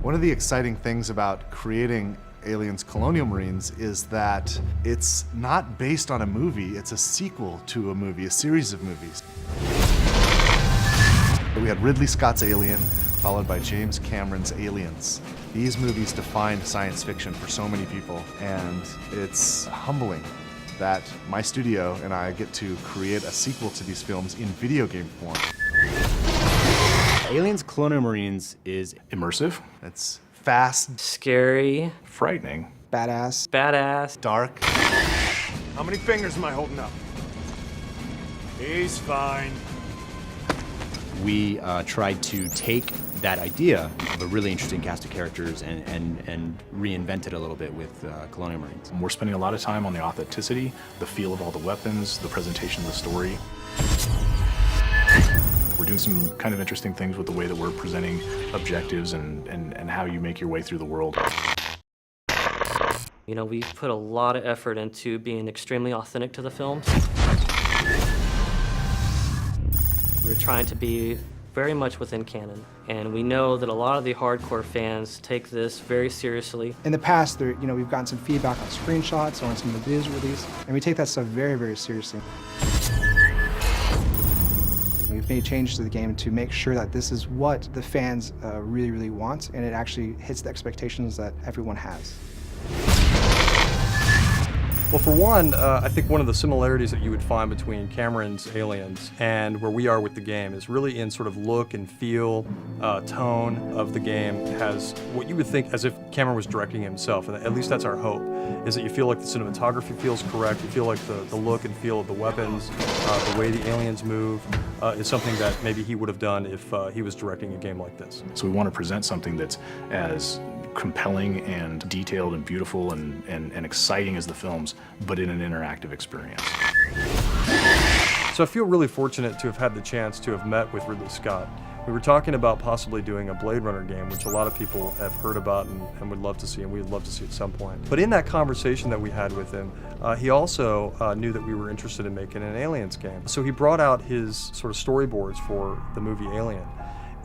One of the exciting things about creating Aliens Colonial Marines is that it's not based on a movie, it's a sequel to a movie, a series of movies. We had Ridley Scott's Alien, followed by James Cameron's Aliens. These movies defined science fiction for so many people, and it's humbling that my studio and I get to create a sequel to these films in video game form. Aliens Colonial Marines is immersive. It's fast, scary, frightening, badass, dark. How many fingers am I holding up? He's fine. we tried to take that idea of a really interesting cast of characters and reinvent it a little bit with Colonial Marines. We're spending a lot of time on the authenticity, the feel of all the weapons, the presentation of the story. We're doing some kind of interesting things with the way that we're presenting objectives and how you make your way through the world. You know, we put a lot of effort into being extremely authentic to the films. We're trying to be very much within canon, and we know that a lot of the hardcore fans take this very seriously. In the past, we've gotten some feedback on screenshots or on some of the videos released, and we take that stuff very, very seriously. We've made changes to the game to make sure that this is what the fans really, really want, and it actually hits the expectations that everyone has. Well, for one, I think one of the similarities that you would find between Cameron's Aliens and where we are with the game is really in sort of look and feel, tone of the game has what you would think as if Cameron was directing himself, and at least that's our hope, is that you feel like the cinematography feels correct, you feel like the look and feel of the weapons, the way the aliens move, is something that maybe he would have done if he was directing a game like this. So we want to present something that's as compelling and detailed and beautiful and exciting as the films, but in an interactive experience. So I feel really fortunate to have had the chance to have met with Ridley Scott. We were talking about possibly doing a Blade Runner game, which a lot of people have heard about and would love to see, and we'd love to see at some point. But in that conversation that we had with him, he also knew that we were interested in making an Aliens game. So he brought out his sort of storyboards for the movie Alien,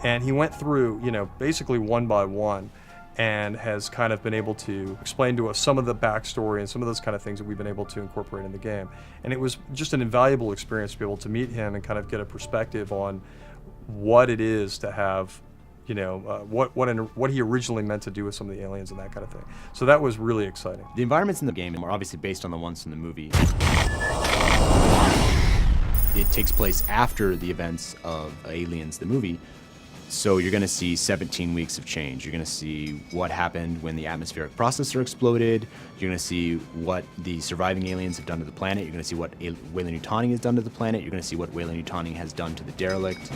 and he went through, basically one by one, and has kind of been able to explain to us some of the backstory and some of those kind of things that we've been able to incorporate in the game. And it was just an invaluable experience to be able to meet him and kind of get a perspective on what it is to have, what he originally meant to do with some of the aliens and that kind of thing. So that was really exciting. The environments in the game are obviously based on the ones in the movie. It takes place after the events of Aliens, the movie. So you're going to see 17 weeks of change. You're going to see what happened when the atmospheric processor exploded. You're going to see what the surviving aliens have done to the planet. You're going to see what Weyland-Yutani has done to the planet. You're going to see what Weyland-Yutani has done to the derelict.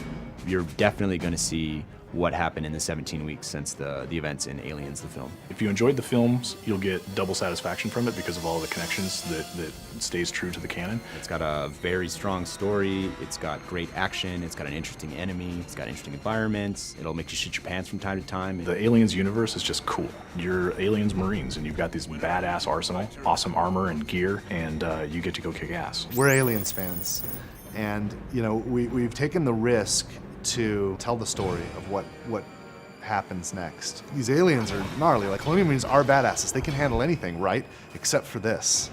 You're definitely going to see what happened in the 17 weeks since the events in Aliens, the film. If you enjoyed the films, you'll get double satisfaction from it because of all the connections that stays true to the canon. It's got a very strong story, it's got great action, it's got an interesting enemy, it's got interesting environments, it'll make you shit your pants from time to time. The Aliens universe is just cool. You're Aliens Marines and you've got this badass arsenal, awesome armor and gear, and you get to go kick ass. We're Aliens fans, and we've taken the risk to tell the story of what happens next. These aliens are gnarly. Like, Colonial Marines are badasses. They can handle anything, right? Except for this.